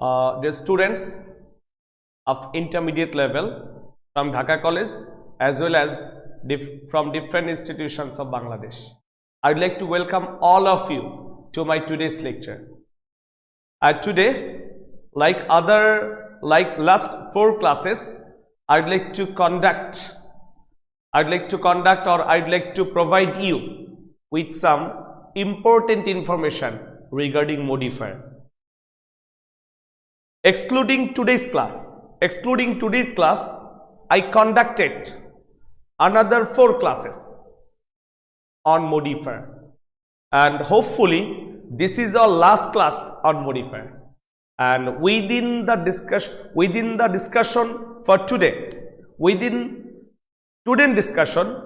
The students of intermediate level from Dhaka College as well as from different institutions of Bangladesh. I'd like to welcome all of you to my today's lecture. Today, like last 4 classes, I'd like to provide you with some important information regarding modifier. Excluding today's class, I conducted another 4 classes on modifier, and hopefully this is our last class on modifier. And within the discussion for today, within student discussion,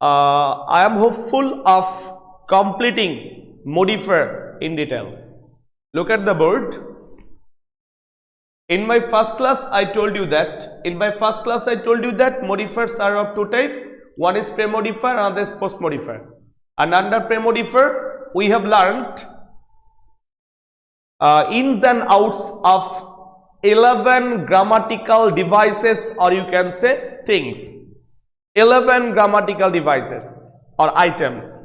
I am hopeful of completing modifier in details. Look at the board. In my first class, I told you that modifiers are of 2 types. One is pre-modifier, another is post-modifier. And under pre-modifier, we have learned ins and outs of 11 grammatical devices, or you can say things. 11 grammatical devices or items.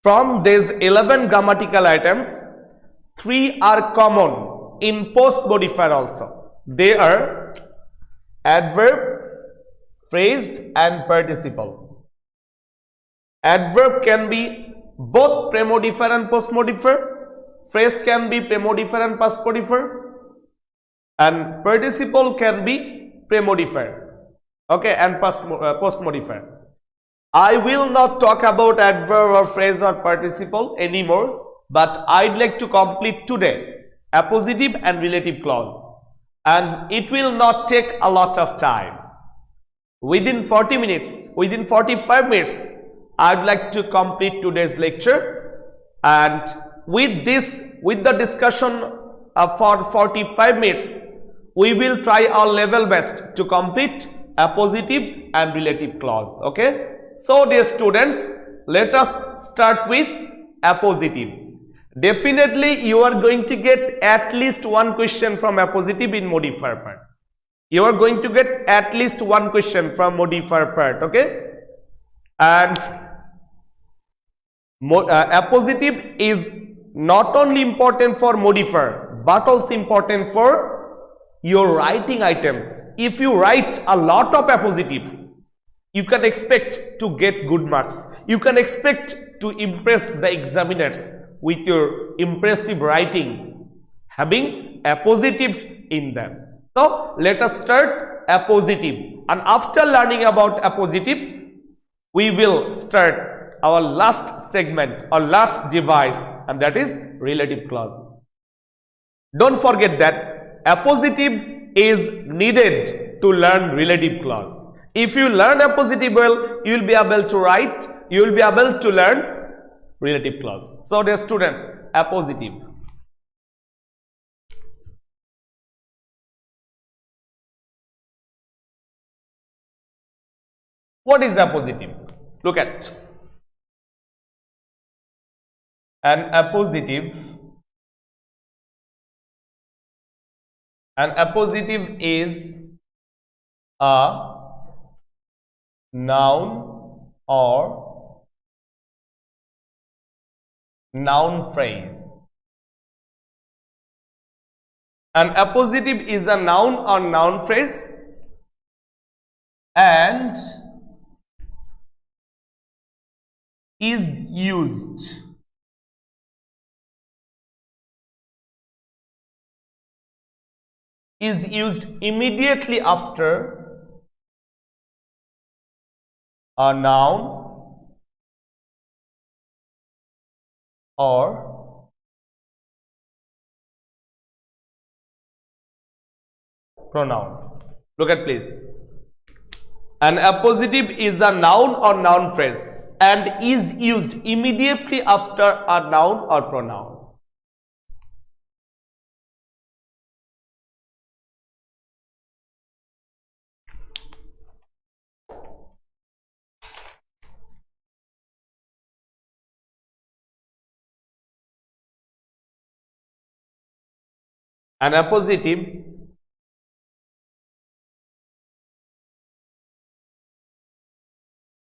From these 11 grammatical items, 3 are common in post-modifier also. They are adverb, phrase and participle. Adverb can be both pre-modifier and post-modifier. Phrase can be pre-modifier and post-modifier. And participle can be pre-modifier, okay, and post-modifier. I will not talk about adverb or phrase or participle anymore, but I'd like to complete today appositive and relative clause, and it will not take a lot of time. Within 45 minutes, I'd like to complete today's lecture, and with the discussion for 45 minutes, we will try our level best to complete appositive and relative clause. Okay, so dear students, let us start with appositive. Definitely you are going to get at least one question from appositive in modifier part. You are going to get at least one question from modifier part, okay? And appositive is not only important for modifier but also important for your writing items. If you write a lot of appositives, you can expect to get good marks. You can expect to impress the examiners with your impressive writing having appositives in them. So let us start appositive, and after learning about appositive, we will start our last segment or last device, and that is relative clause. Don't forget that appositive is needed to learn relative clause. If you learn appositive well, you will be able to write, you will be able to learn relative clause. So dear students, appositive. What is appositive? Look at an appositive. An appositive is a noun or noun phrase. An appositive is a noun or noun phrase and is used immediately after a noun or pronoun. Look at please. An appositive is a noun or noun phrase and is used immediately after a noun or pronoun. An appositive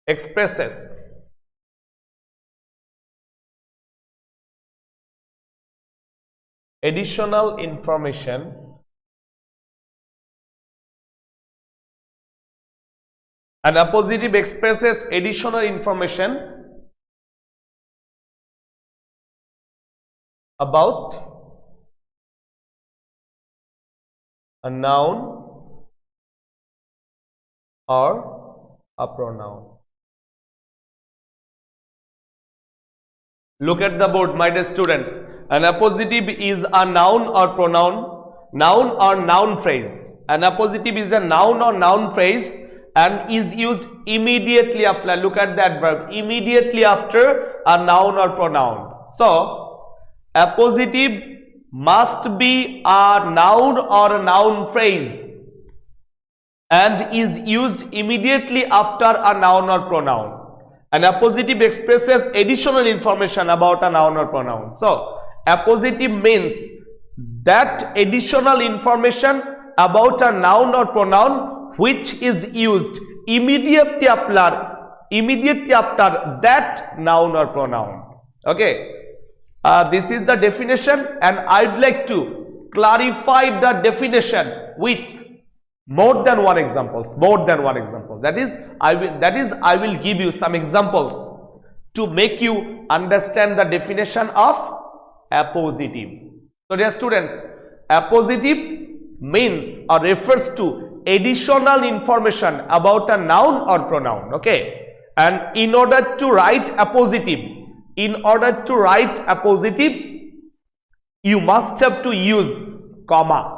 expresses additional information an appositive expresses additional information about a noun or a pronoun. Look at the board, my dear students. An appositive is a noun or pronoun, noun or noun phrase. An appositive is a noun or noun phrase and is used immediately after. Look at that verb, immediately after a noun or pronoun. So, appositive must be a noun or a noun phrase and is used immediately after a noun or pronoun. An appositive expresses additional information about a noun or pronoun. So, appositive means that additional information about a noun or pronoun which is used immediately after that noun or pronoun. Okay, this is the definition, and I'd like to clarify the definition with more than one examples. That is I will give you some examples to make you understand the definition of appositive. So dear students, appositive means or refers to additional information about a noun or pronoun. Okay, and in order to write appositive, you must have to use comma.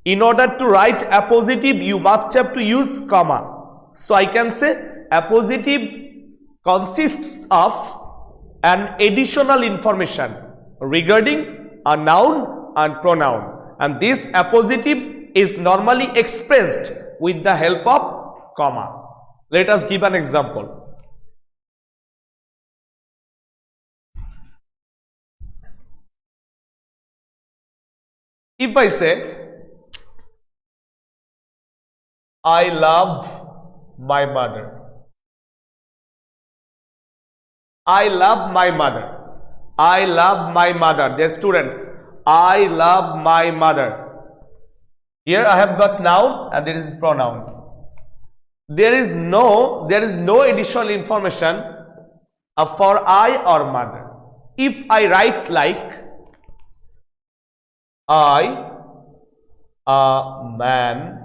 In order to write appositive, you must have to use comma. So I can say appositive consists of an additional information regarding a noun and pronoun, and this appositive is normally expressed with the help of comma. Let us give an example. If I say, I love my mother. I love my mother. I love my mother. Dear students, I love my mother. Here I have got noun and there is pronoun. There is no additional information for I or mother. If I write like, I, a man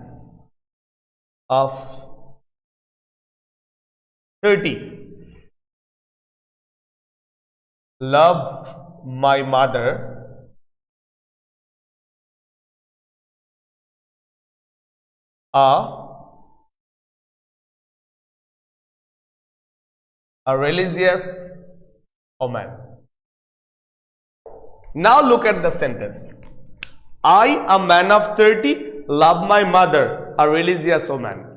of 30, love my mother, a religious woman. Now look at the sentence. I, a man of 30, love my mother, a religious woman.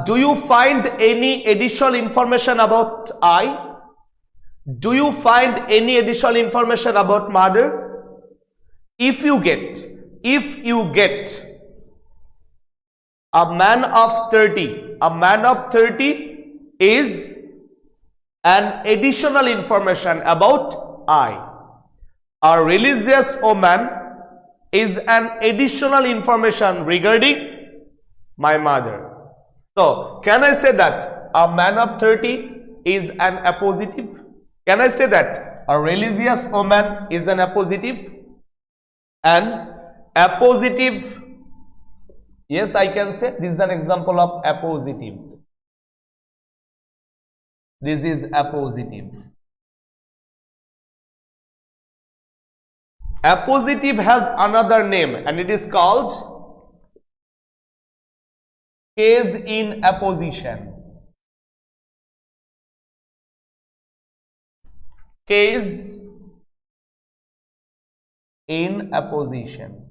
Do you find any additional information about I? Do you find any additional information about mother? If you get a man of 30 is an additional information about I. A religious woman is an additional information regarding my mother. So, can I say that a man of 30 is an appositive? Can I say that a religious woman is an appositive? An appositive, yes, I can say this is an example of appositive. This is appositive. Appositive has another name and it is called case in apposition. Case in apposition.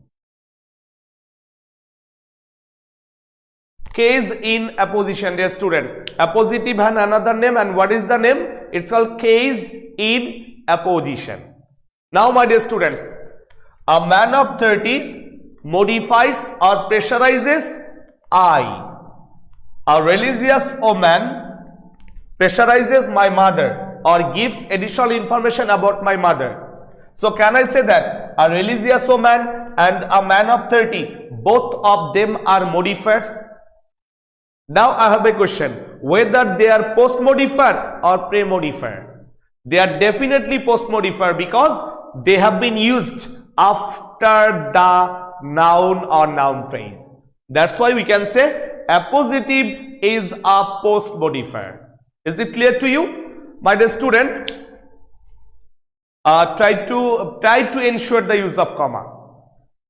Case in apposition, dear students. Appositive has another name, and what is the name? It's called case in apposition. Now, my dear students, a man of 30 modifies or pressurizes I. A religious woman pressurizes my mother or gives additional information about my mother. So can I say that a religious woman and a man of 30, both of them are modifiers? Now I have a question, whether they are post modifier or pre modifier. They are definitely post modifier because they have been used after the noun or noun phrase. That's why we can say appositive is a post modifier. Is it clear to you, my dear student? Try to ensure the use of comma.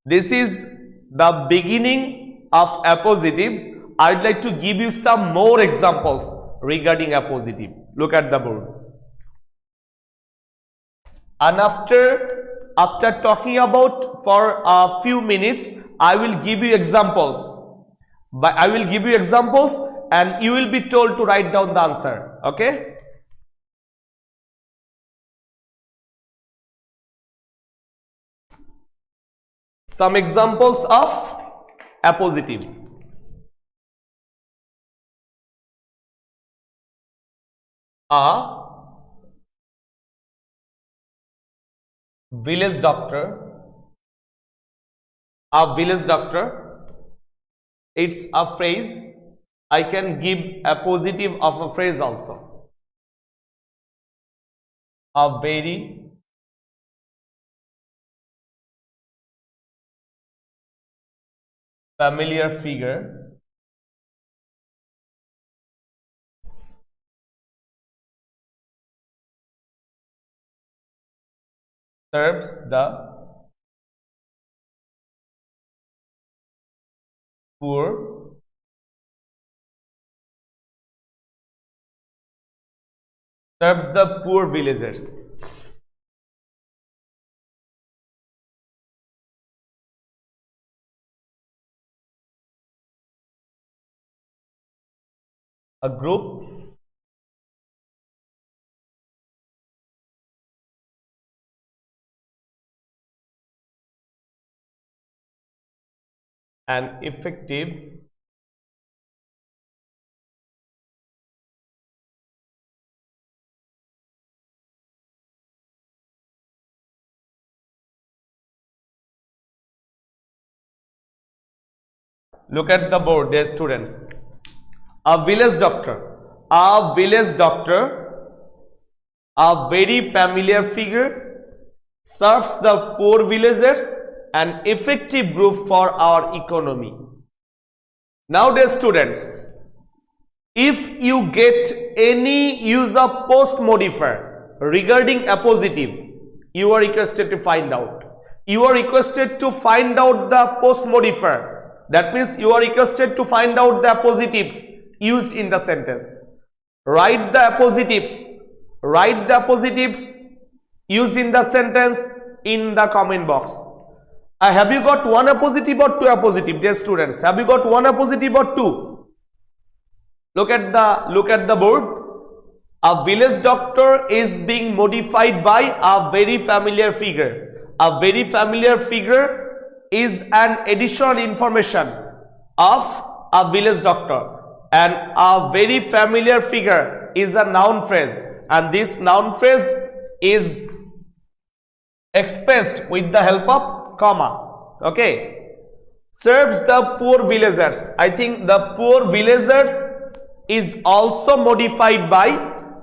This is the beginning of appositive. I'd like to give you some more examples regarding appositive. Look at the board. And after talking about for a few minutes, I will give you examples. But I will give you examples and you will be told to write down the answer. Okay? Some examples of appositive. A village doctor. A village doctor. It's a phrase. I can give appositive of a phrase also. A very familiar figure serves the poor villagers. A group and effective look at the board, dear students. A village doctor, a very familiar figure, serves the poor villagers, an effective group for our economy. Now, dear students, if you get any use of post modifier regarding appositive, you are requested to find out. You are requested to find out the post modifier. That means you are requested to find out the appositives used in the sentence. Write the appositives. Write the appositives used in the sentence in the comment box. Have you got one appositive or two appositive, dear students? Have you got one appositive or two? Look at the board. A village doctor is being modified by a very familiar figure. A very familiar figure is an additional information of a village doctor, and a very familiar figure is a noun phrase, and this noun phrase is expressed with the help of comma. Okay, serves the poor villagers. I think the poor villagers is also modified by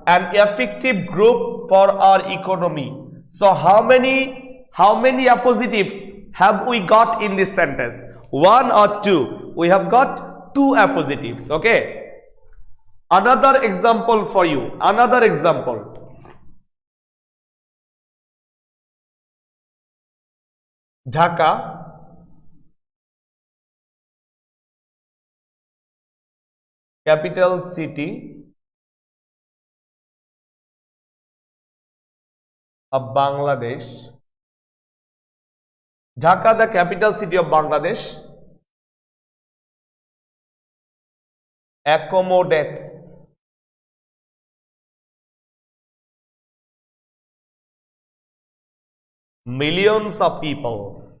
an effective group for our economy. So how many appositives have we got in this sentence? One or two? We have got two appositives. Okay, another example for you. Another example. Dhaka, capital city of Bangladesh. Dhaka, the capital city of Bangladesh, accommodates Millions of people.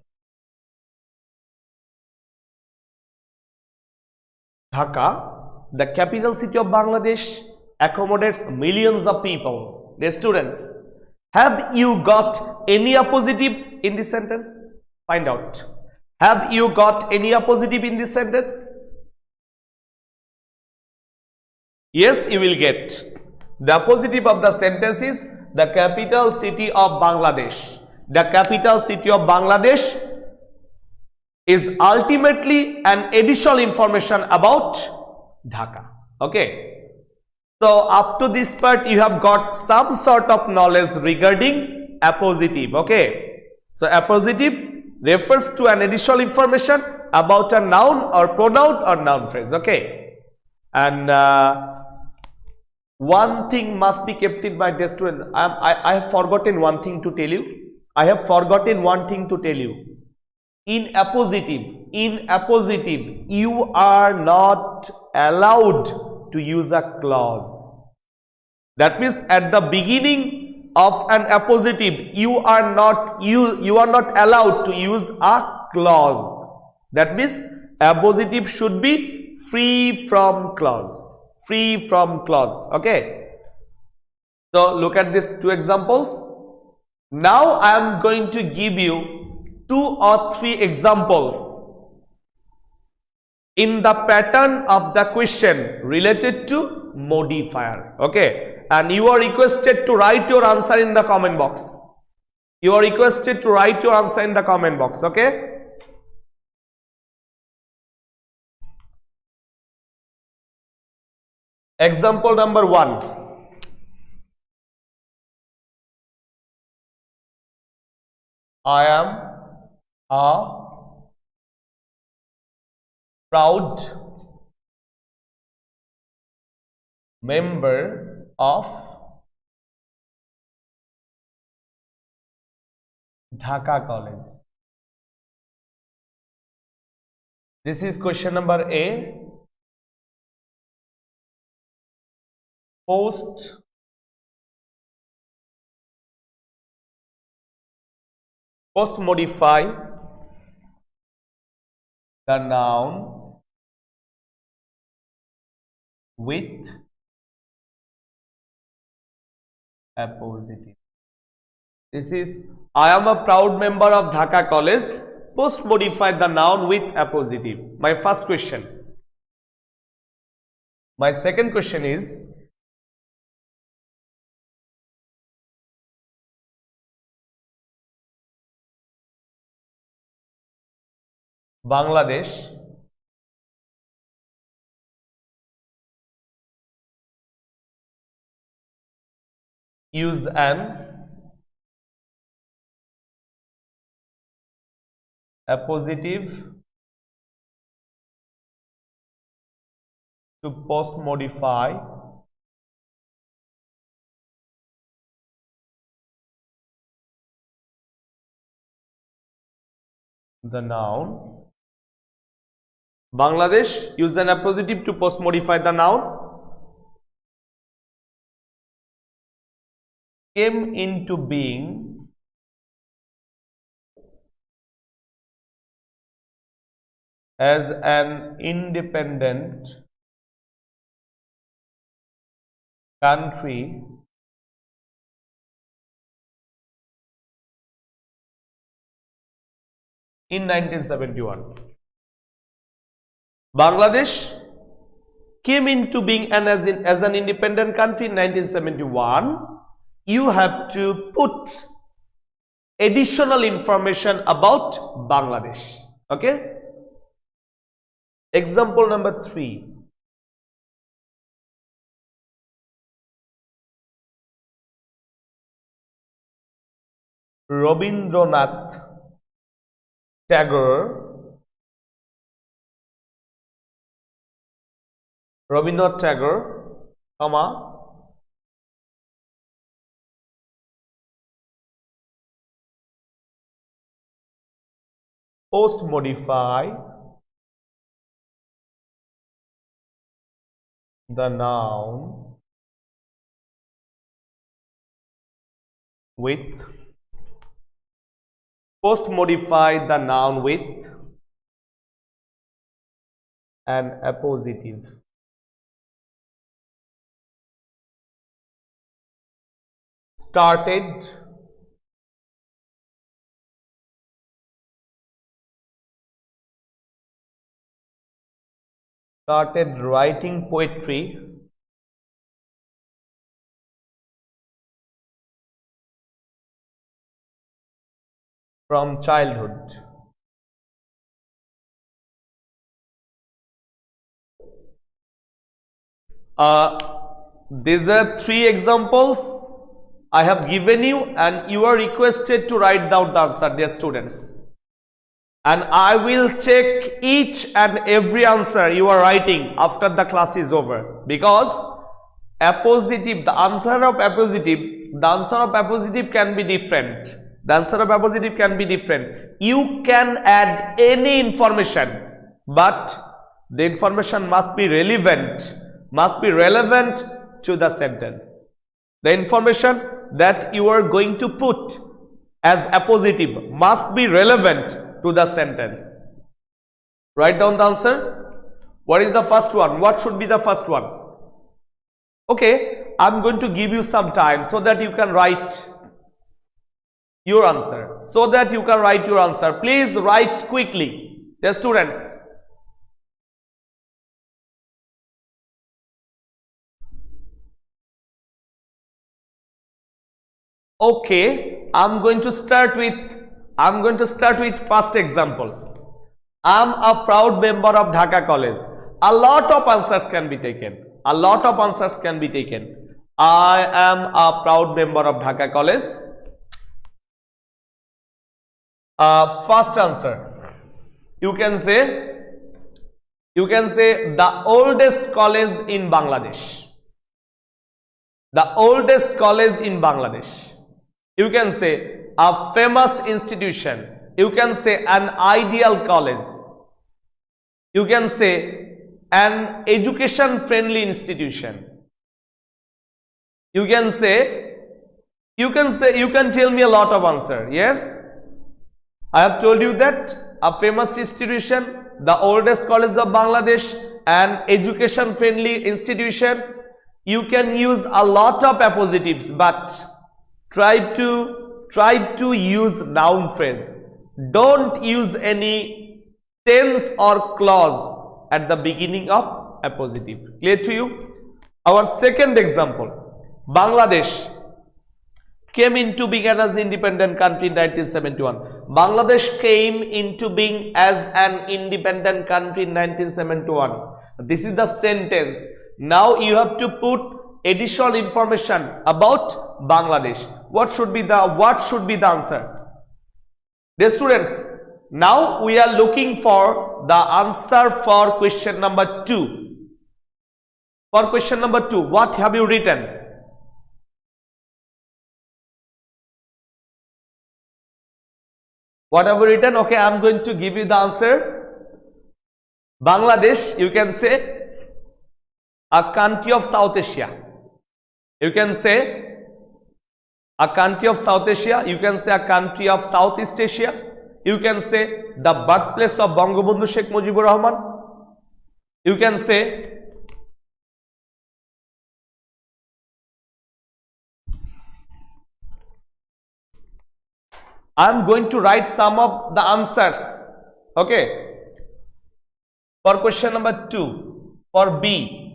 Dhaka, the capital city of Bangladesh, accommodates millions of people. Dear students, have you got any appositive in this sentence? Find out. Have you got any appositive in this sentence? Yes, you will get. The appositive of the sentence is the capital city of Bangladesh. The capital city of Bangladesh is ultimately an additional information about Dhaka. Okay. So up to this part you have got some sort of knowledge regarding appositive. Okay. So appositive refers to an additional information about a noun or pronoun or noun phrase. Okay. And one thing must be kept in mind, dear student. I have forgotten one thing to tell you. I have forgotten one thing to tell you. In appositive, you are not allowed to use a clause. That means at the beginning of an appositive, you are not allowed to use a clause. That means appositive should be free from clause. Free from clause. Okay. So look at these two examples. Now I am going to give you 2 or 3 examples in the pattern of the question related to modifier. Okay. And you are requested to write your answer in the comment box. You are requested to write your answer in the comment box. Okay. Example number 1. I am a proud member of Dhaka College. This is question number A. Post modify the noun with appositive. This is I am a proud member of Dhaka College. Post modify the noun with appositive. My first question. My second question is Bangladesh use an appositive to post modify the noun. Bangladesh use an appositive to post modify the noun. Came into being as an independent country in 1971. Bangladesh came into being as an independent country in 1971. You have to put additional information about Bangladesh. Okay. Example number 3. Rabindranath Tagore Rabindranath Tagore, post modify the noun with Post modify the noun with an appositive. Started, writing poetry from childhood. These are 3 examples I have given you, and you are requested to write down the answer, dear students. And I will check each and every answer you are writing after the class is over, because appositive, the answer of appositive can be different. The answer of appositive can be different. You can add any information, but the information must be relevant to the sentence. The information that you are going to put as appositive must be relevant to the sentence. Write down the answer. What is the first one? What should be the first one? Okay, I'm going to give you some time so that you can write your answer. Please write quickly, dear students. Okay, I'm going to start with first example. I'm a proud member of Dhaka College. A lot of answers can be taken. I am a proud member of Dhaka College. First answer. You can say the oldest college in Bangladesh. You can say a famous institution. You can say an ideal college. You can say an education friendly institution. You can tell me a lot of answer. Yes, I have told you that a famous institution, the oldest college of Bangladesh, an education friendly institution. You can use a lot of appositives, but try to use noun phrase. Don't use any tense or clause at the beginning of appositive. Clear to you? Our second example. Bangladesh came into being as an independent country in 1971. Bangladesh came into being as an independent country in 1971. This is the sentence. Now you have to put additional information about Bangladesh. What should be the answer? Dear students, now we are looking for the answer for question number 2. For question number 2, what have you written? What have you written? Okay, I am going to give you the answer. Bangladesh, you can say a country of South Asia. You can say a country of South Asia. You can say a country of Southeast Asia. You can say the birthplace of Bangabandhu Sheikh Mujibur Rahman. You can say I am going to write some of the answers. Okay. For question number 2, for B.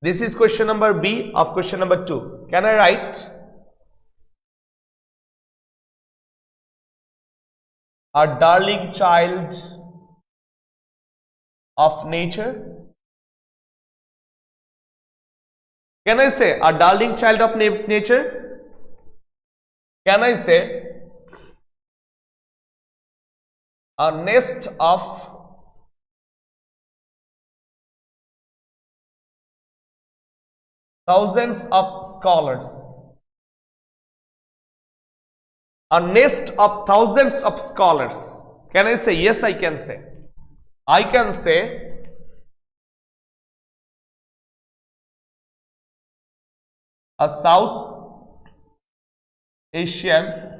This is question number B of question number 2. Can I write? A darling child of nature. Can I say a darling child of nature? Can I say a nest of thousands of scholars? A nest of thousands of scholars. Can I say? Yes, I can say. I can say a South Asian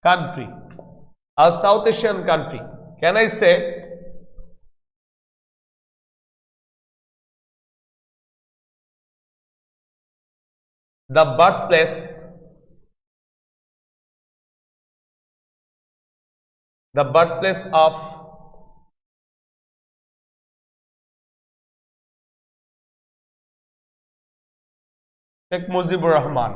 country, a South Asian country. Can I say the birthplace of Sheikh Mujibur Rahman?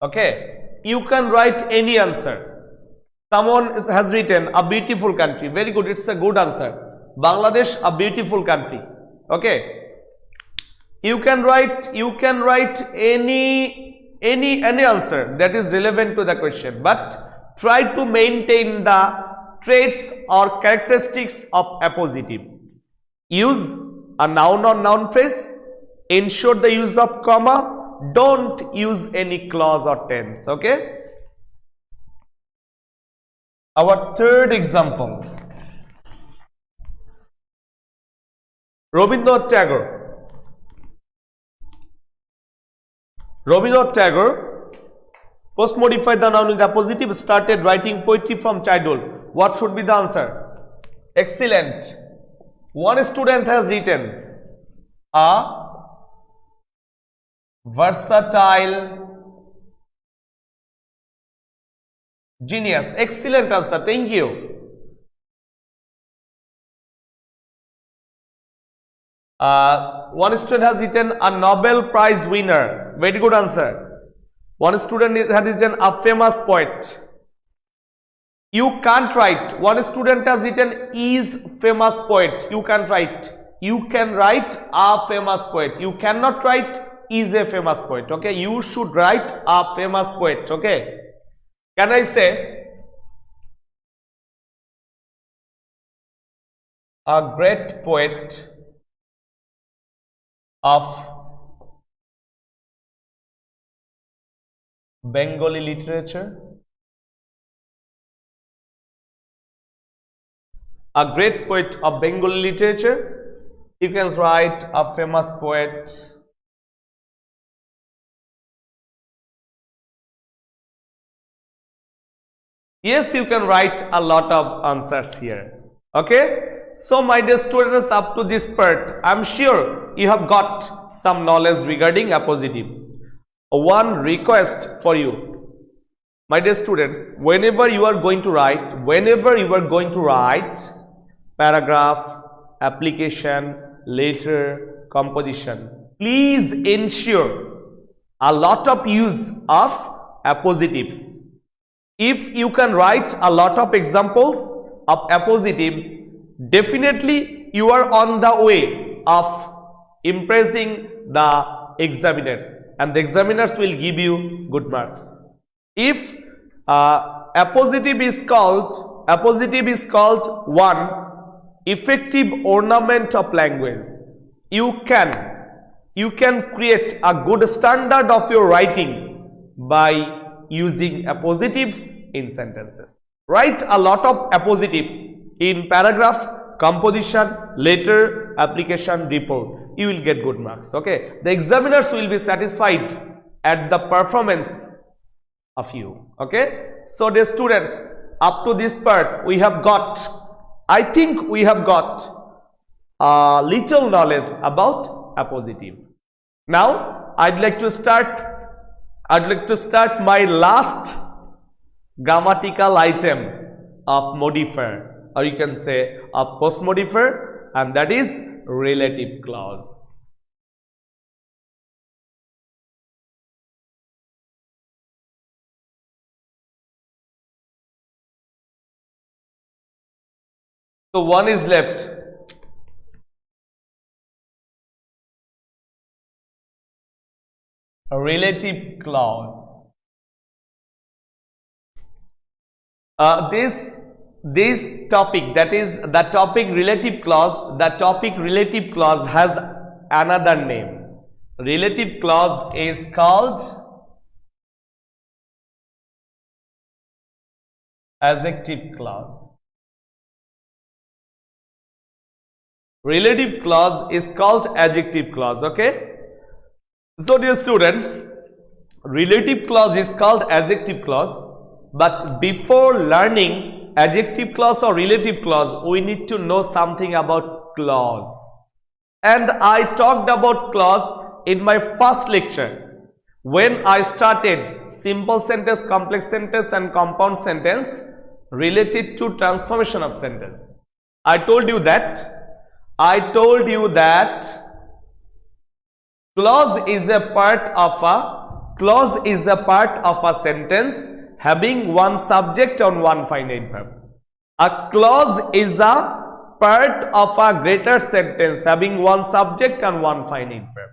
Okay, you can write any answer. Someone has written a beautiful country. Very good, it's a good answer. Bangladesh, a beautiful country. Okay, you can write any answer that is relevant to the question, but try to maintain the traits or characteristics of appositive. Use a noun or noun phrase, ensure the use of comma, don't use any clause or tense. Okay, our third example, Rabindranath Tagore post modified the noun with appositive, started writing poetry from childhood. What should be the answer? Excellent. One student has written a versatile genius. Excellent answer. Thank you. One student has written a Nobel Prize winner. Very good answer. One student has written a famous poet. You can't write. One student has written is famous poet. You can't write. You can write a famous poet. You cannot write is a famous poet. Okay, you should write a famous poet. Okay, can I say a great poet of Bengali literature? A great poet of Bengali literature. You can write a famous poet. Yes, you can write a lot of answers here. Okay, so my dear students, up to this part, I'm sure you have got some knowledge regarding appositive. One request for you, my dear students, whenever you are going to write paragraph, application, letter, composition, please ensure a lot of use of appositives. If you can write a lot of examples of appositive, definitely you are on the way of impressing the examiners, and the examiners will give you good marks. If appositive is called one effective ornament of language. You can create a good standard of your writing by using appositives in sentences. Write a lot of appositives in paragraph, composition, letter, application, report. You will get good marks. Okay, the examiners will be satisfied at the performance of you. Okay, so dear students, up to this part we have got, I think we have got a little knowledge about appositive. Now I'd like to start my last grammatical item of modifier, or you can say a post modifier, and that is relative clause. So one is left. A relative clause. This topic, that is the topic relative clause, has another name. Relative clause is called adjective clause. Relative clause is called adjective clause. Okay, so dear students, relative clause is called adjective clause, but before learning adjective clause or relative clause, we need to know something about clause. And I talked about clause in my first lecture when I started simple sentence, complex sentence and compound sentence related to transformation of sentence. I told you that clause is a part of a sentence having one subject and one finite verb. A clause is a part of a greater sentence having one subject and one finite verb.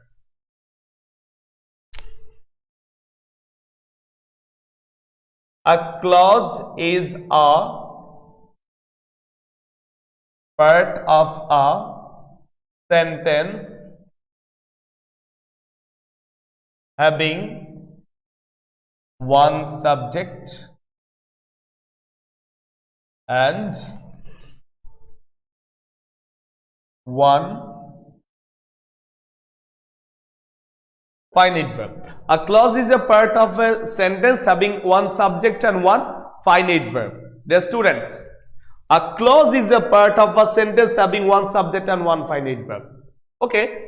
A clause is a part of a sentence having one subject and one finite verb. A clause is a part of a sentence having one subject and one finite verb. Dear students, a clause is a part of a sentence having one subject and one finite verb. Okay.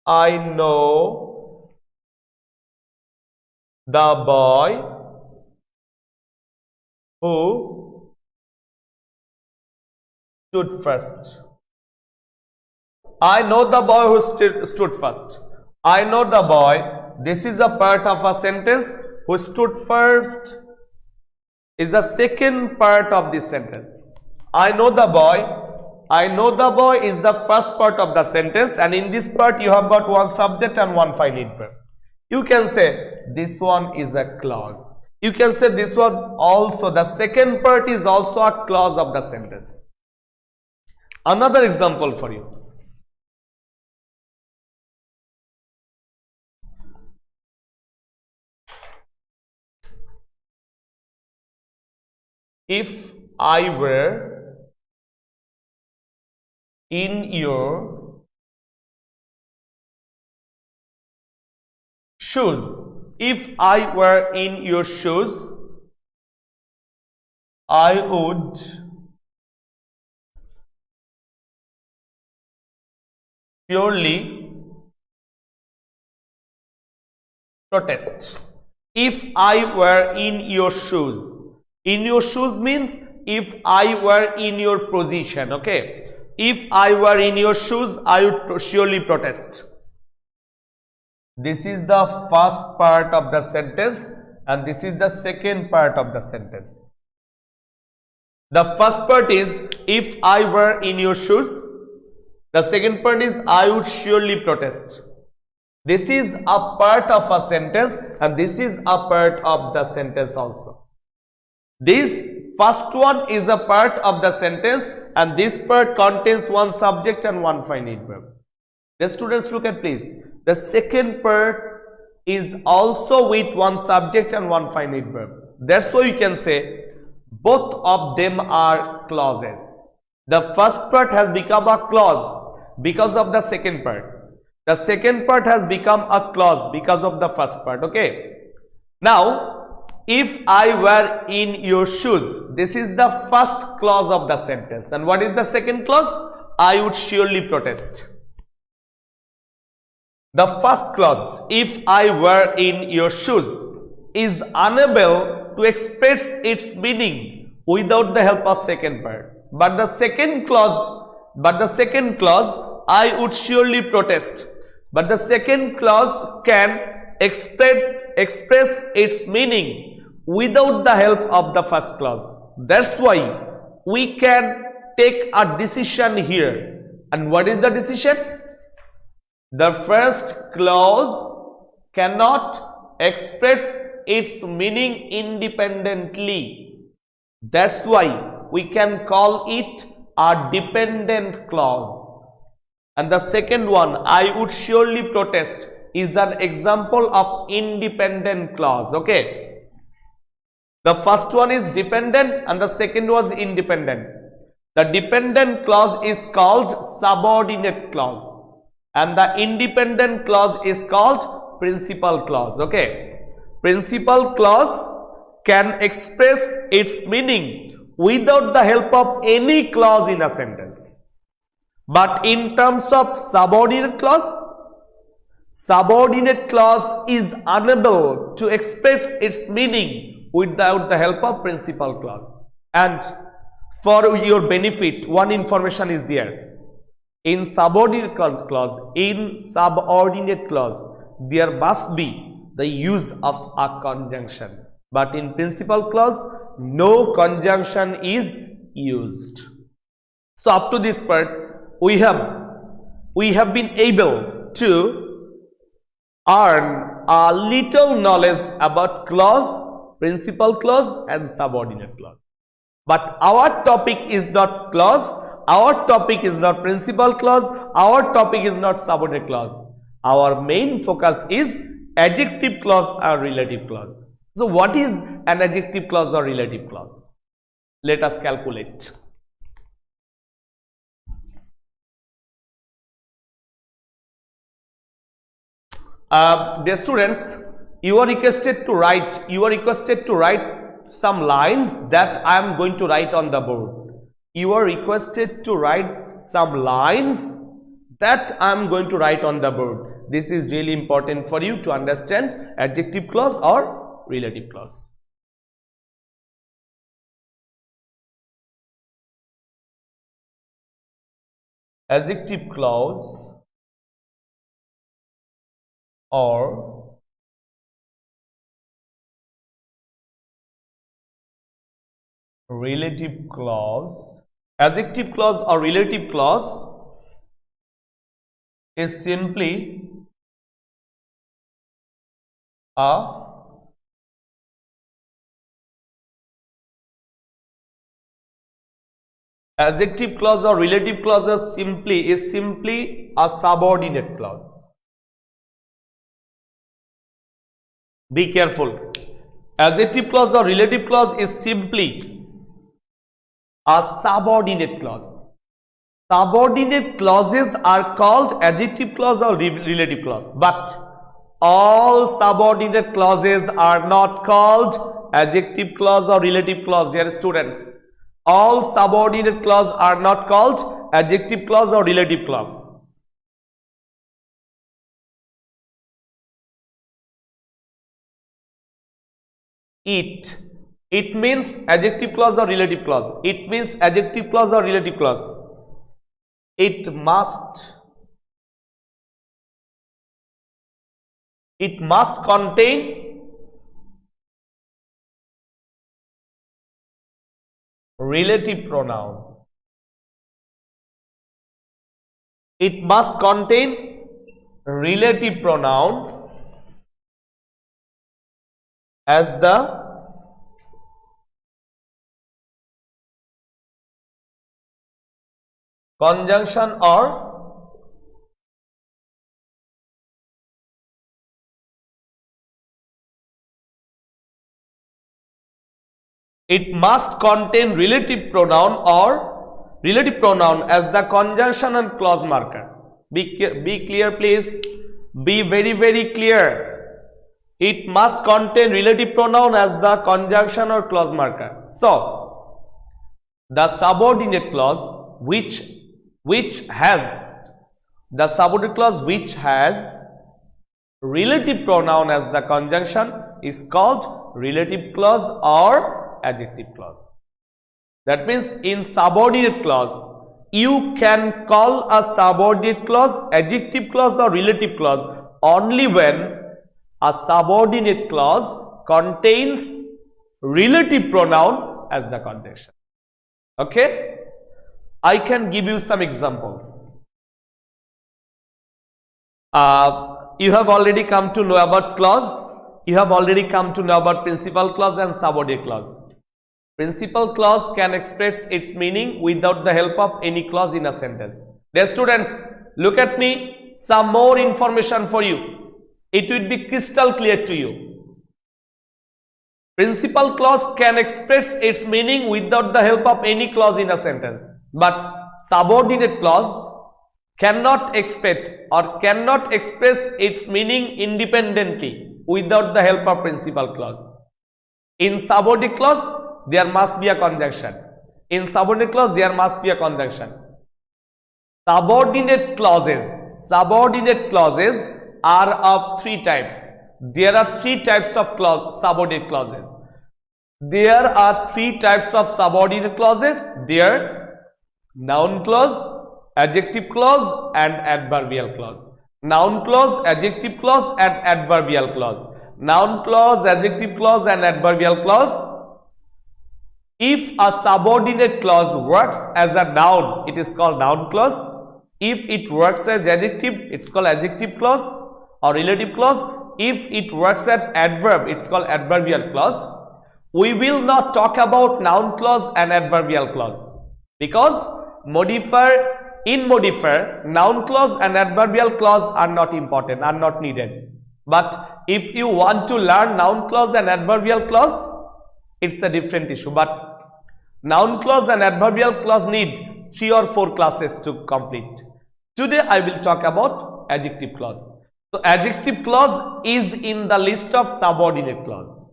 I know the boy who stood first. I know the boy who stood first. I know the boy. This is a part of a sentence. Who stood first is the second part of this sentence. I know the boy. I know the boy is the first part of the sentence, and in this part you have got one subject and one finite verb. You can say this one is a clause. You can say this was also, the second part is also a clause of the sentence. Another example for you. If I were in your shoes, if I were in your shoes, I would surely protest. If I were in your shoes. In your shoes means if I were in your position, okay. If I were in your shoes, I would surely protest. This is the first part of the sentence and this is the second part of the sentence. The first part is if I were in your shoes. The second part is I would surely protest. This is a part of a sentence and this is a part of the sentence also. This first one is a part of the sentence and this part contains one subject and one finite verb. The students, look at please. The second part is also with one subject and one finite verb. That's why you can say both of them are clauses. The first part has become a clause because of the second part. The second part has become a clause because of the first part, okay. Now, if I were in your shoes, this is the first clause of the sentence. And what is the second clause? I would surely protest. The first clause, if I were in your shoes, is unable to express its meaning without the help of second part. But the second clause, I would surely protest. But the second clause can express its meaning without the help of the first clause. That's why we can take a decision here. And what is the decision? The first clause cannot express its meaning independently. That's why we can call it a dependent clause. And the second one, I would surely protest, is an example of independent clause, okay. The first one is dependent and the second one is independent. The dependent clause is called subordinate clause and the independent clause is called principal clause. Okay, principal clause can express its meaning without the help of any clause in a sentence. But in terms of subordinate clause is unable to express its meaning without the help of principal clause. And for your benefit, one information is there. In subordinate clause, there must be the use of a conjunction. But in principal clause, no conjunction is used. So up to this part, we have been able to earn a little knowledge about clause, principal clause and subordinate clause. But our topic is not clause, our topic is not principal clause, our topic is not subordinate clause. Our main focus is adjective clause or relative clause. So what is an adjective clause or relative clause? Let us calculate. Dear students, you are requested to write some lines that I am going to write on the board. You are requested to write some lines that I am going to write on the board. This is really important for you to understand adjective clause or relative clause. Adjective clause or relative clause. Adjective clause or relative clause is simply a adjective clause or relative clause is simply a subordinate clause. Be careful. Adjective clause or relative clause is simply a subordinate clause. Subordinate clauses are called adjective clause or relative clause, but all subordinate clauses are not called adjective clause or relative clause, dear students. All subordinate clause are not called adjective clause or relative clause. It means adjective clause or relative clause. It means adjective clause or relative clause. It must contain relative pronoun. It must contain relative pronoun as the conjunction or it must contain relative pronoun as the conjunction and clause marker. Be clear, please. Be very clear. It must contain relative pronoun as the conjunction or clause marker. So the subordinate clause which has relative pronoun as the conjunction is called relative clause or adjective clause. That means in subordinate clause, you can call a subordinate clause adjective clause or relative clause only when a subordinate clause contains relative pronoun as the conjunction. Okay? I can give you some examples. You have already come to know about clause. You have already come to know about principal clause and subordinate clause. Principal clause can express its meaning without the help of any clause in a sentence. Dear students, look at me. Some more information for you. It will be crystal clear to you. Principal clause can express its meaning without the help of any clause in a sentence. But subordinate clause cannot expect or cannot express its meaning independently without the help of principal clause. In subordinate clause, there must be a conjunction. In subordinate clause, there must be a conjunction. Subordinate clauses are of three types. There are three types of subordinate clauses. There are three types of subordinate clauses. There, noun clause, adjective clause, and adverbial clause. Noun clause, adjective clause, and adverbial clause. Noun clause, adjective clause, and adverbial clause. If a subordinate clause works as a noun, it is called noun clause. If it works as adjective, it's called adjective clause or relative clause. If it works as adverb, it's called adverbial clause. We will not talk about noun clause and adverbial clause because in modifier, noun clause and adverbial clause are not important, are not needed. But if you want to learn noun clause and adverbial clause, it's a different issue. But noun clause and adverbial clause need 3 or 4 classes to complete. Today I will talk about adjective clause. So adjective clause is in the list of subordinate clause.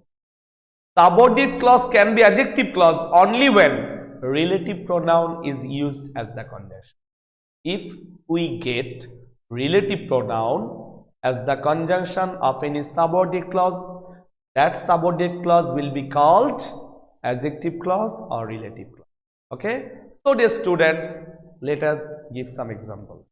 Subordinate clause can be adjective clause only when relative pronoun is used as the conjunction. If we get relative pronoun as the conjunction of any subordinate clause, that subordinate clause will be called adjective clause or relative clause. Okay, so dear students, let us give some examples.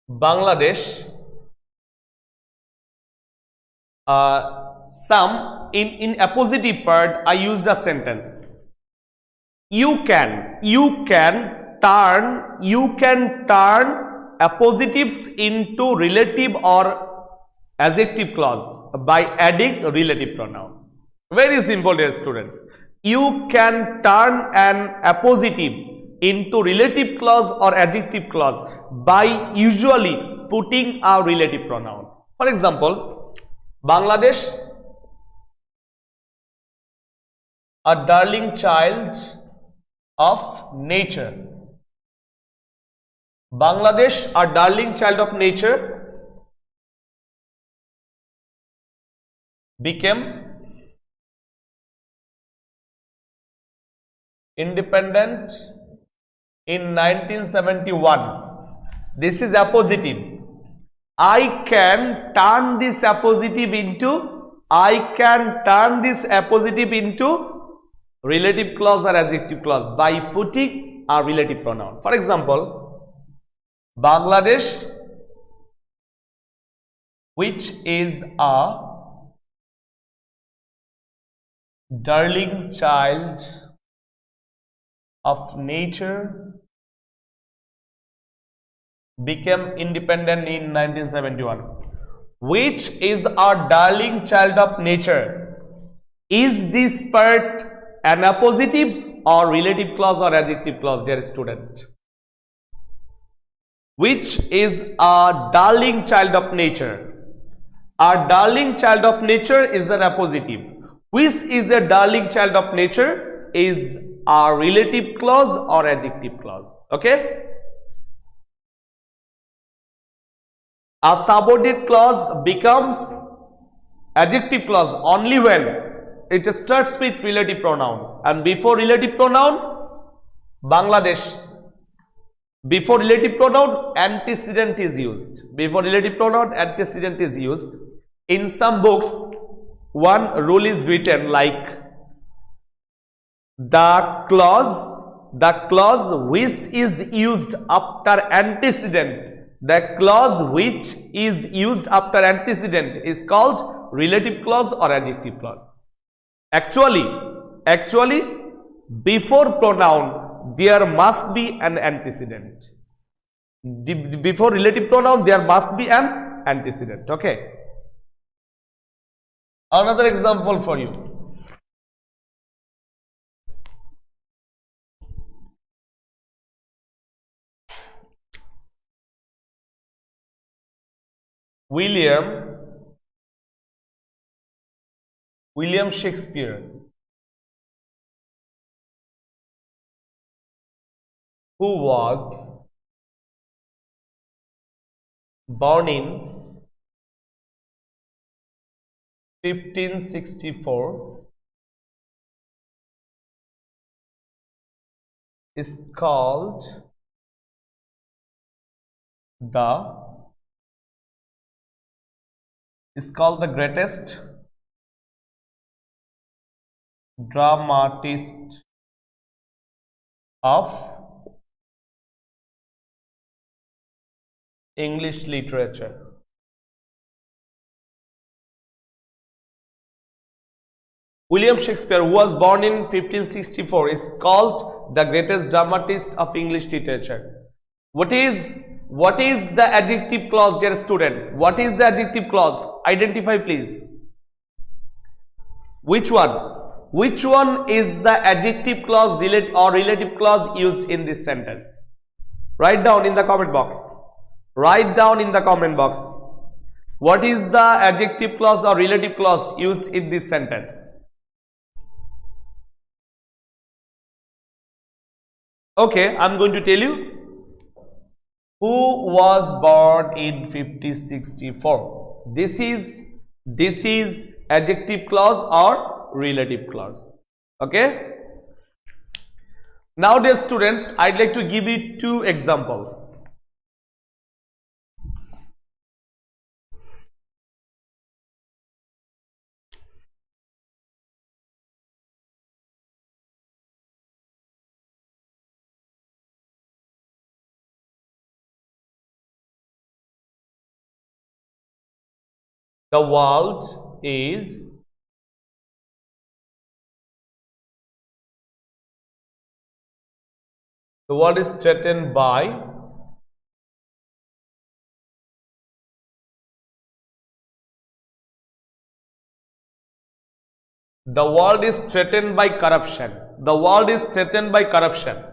Bangladesh, some in a positive part I used a sentence. You can turn appositives into relative or adjective clause by adding relative pronoun. Very simple, dear students. You can turn an appositive into relative clause or adjective clause by usually putting a relative pronoun. For example, Bangladesh, a darling child of nature. Bangladesh, a darling child of nature, became independent in 1971. This is appositive. I can turn this appositive into relative clause or adjective clause by putting a relative pronoun. For example, Bangladesh, which is a darling child of nature, became independent in 1971. Which is a darling child of nature? Is this part an appositive or relative clause or adjective clause, dear student? Which is a darling child of nature? A darling child of nature is an appositive. Which is a darling child of nature is a relative clause or adjective clause. Okay? A subordinate clause becomes adjective clause only when it starts with relative pronoun, and before relative pronoun, Bangladesh, before relative pronoun, antecedent is used. Before relative pronoun, antecedent is used. In some books, one rule is written like the clause which is used after antecedent. The clause which is used after antecedent is called relative clause or adjective clause. Actually, before pronoun there must be an antecedent. Before relative pronoun there must be an antecedent. Okay. Another example for you. William Shakespeare, who was born in 1564, is called the greatest dramatist of English literature. William Shakespeare, who was born in 1564, is called the greatest dramatist of English literature. What is the adjective clause, dear students? What is the adjective clause? Identify, please. Which one? Which one is the adjective clause relative clause used in this sentence? Write down in the comment box. Write down in the comment box. What is the adjective clause or relative clause used in this sentence? Okay, I'm going to tell you. Who was born in 1564? This is adjective clause or relative clause. Okay. Now, dear students, I'd like to give you two examples. The world is threatened by corruption. The world is threatened by corruption.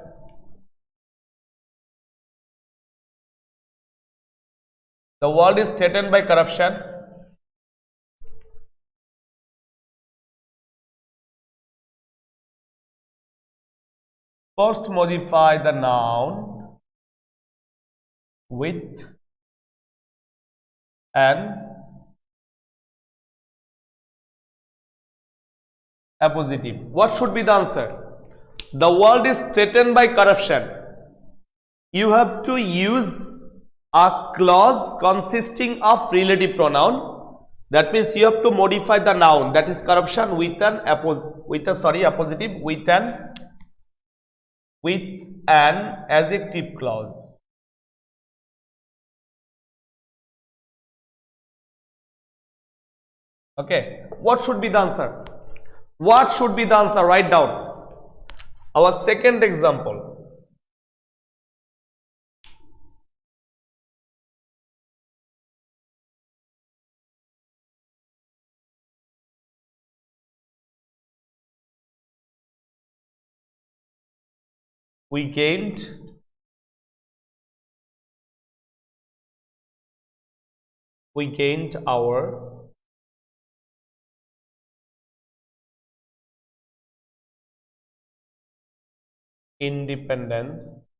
The world is threatened by corruption. First, modify the noun with an appositive. What should be the answer? The world is threatened by corruption. You have to use a clause consisting of relative pronoun. That means you have to modify the noun, that is corruption, with an adjective clause. Okay, what should be the answer? What should be the answer? Write down. Our second example. We gained our independence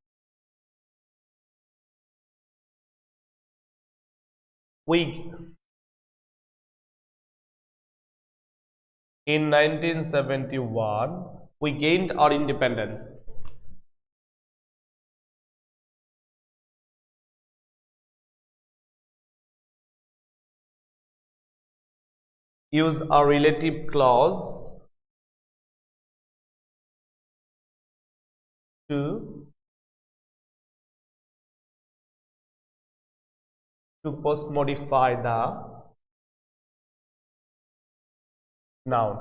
in 1971. We gained our independence. Use a relative clause to post modify the noun.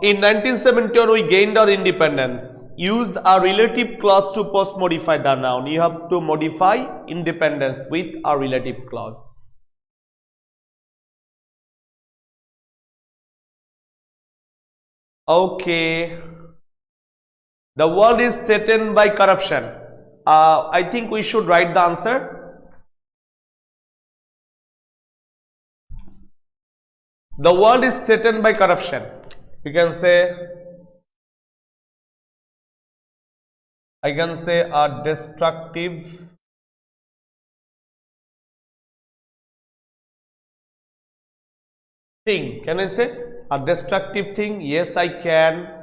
In 1971, we gained our independence. Use a relative clause to post modify the noun. You have to modify independence with a relative clause. Okay. The world is threatened by corruption. I think we should write the answer. The world is threatened by corruption. You can say, I can say a destructive thing. Can I say a destructive thing? Yes, I can.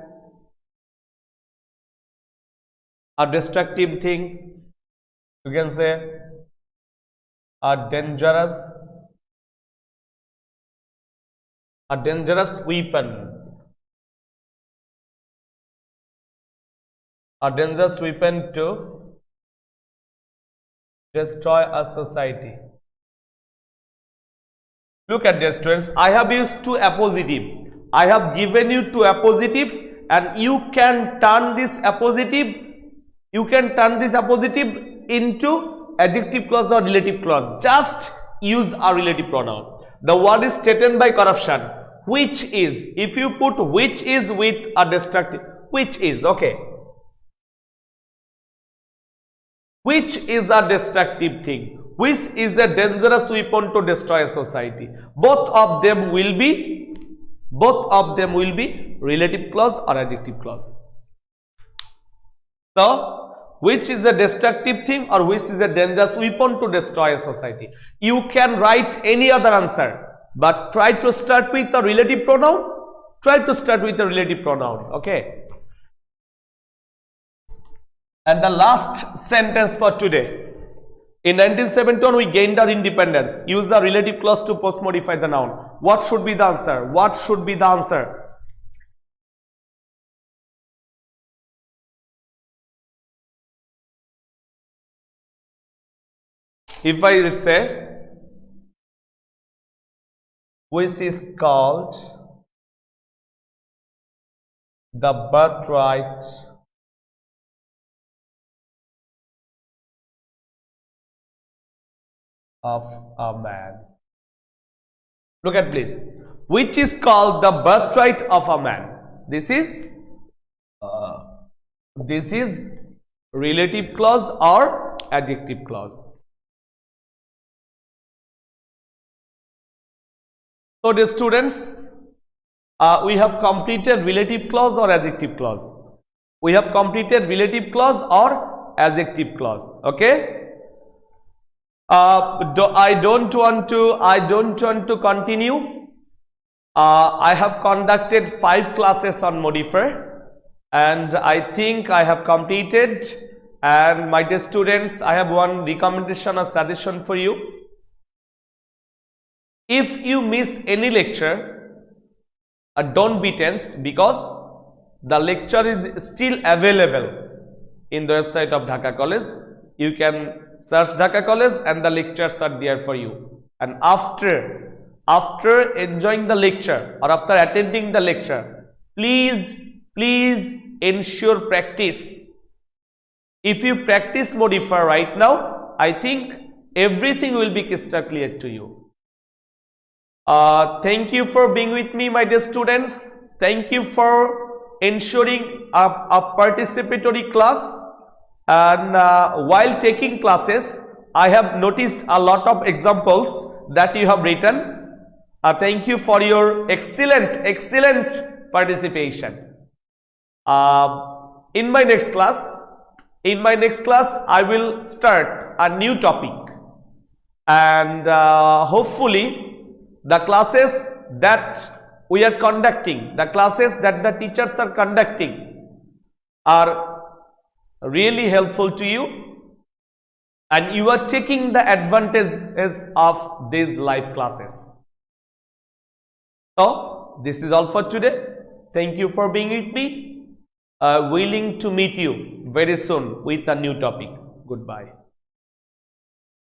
A destructive thing. You can say a dangerous weapon. A dangerous weapon to destroy a society. Look at this, students. I have used two appositive. I have given you two appositives, and you can turn this appositive. You can turn this appositive into adjective clause or relative clause. Just use a relative pronoun. The word is threatened by corruption. Which is, if you put which is with a destructive, which is, okay. Which is a destructive thing? Which is a dangerous weapon to destroy a society? Both of them will be relative clause or adjective clause. So, which is a destructive thing or which is a dangerous weapon to destroy a society? You can write any other answer, but try to start with a relative pronoun. Try to start with a relative pronoun, okay? And the last sentence for today. In 1971, we gained our independence. Use the relative clause to post-modify the noun. What should be the answer? What should be the answer? If I say, which is called the birthright of a man. Look at this. Which is called the birthright of a man. This is relative clause or adjective clause. So, dear students, we have completed relative clause or adjective clause. We have completed relative clause or adjective clause. Okay. I don't want to continue. I have conducted 5 classes on modifier, and I think I have completed. And my dear students, I have one recommendation or suggestion for you. If you miss any lecture, don't be tensed, because the lecture is still available in the website of Dhaka College. You can search Dhaka College and the lectures are there for you. And after enjoying the lecture or after attending the lecture, please ensure practice. If you practice modifier right now, I think everything will be crystal clear to you. Thank you for being with me, my dear students. Thank you for ensuring a participatory class. And while taking classes, I have noticed a lot of examples that you have written. Thank you for your excellent participation. In my next class, I will start a new topic, and hopefully the classes that we are conducting, the classes that the teachers are conducting are really helpful to you, and you are taking the advantages of these live classes. So, this is all for today. Thank you for being with me. Willing to meet you very soon with a new topic. Goodbye.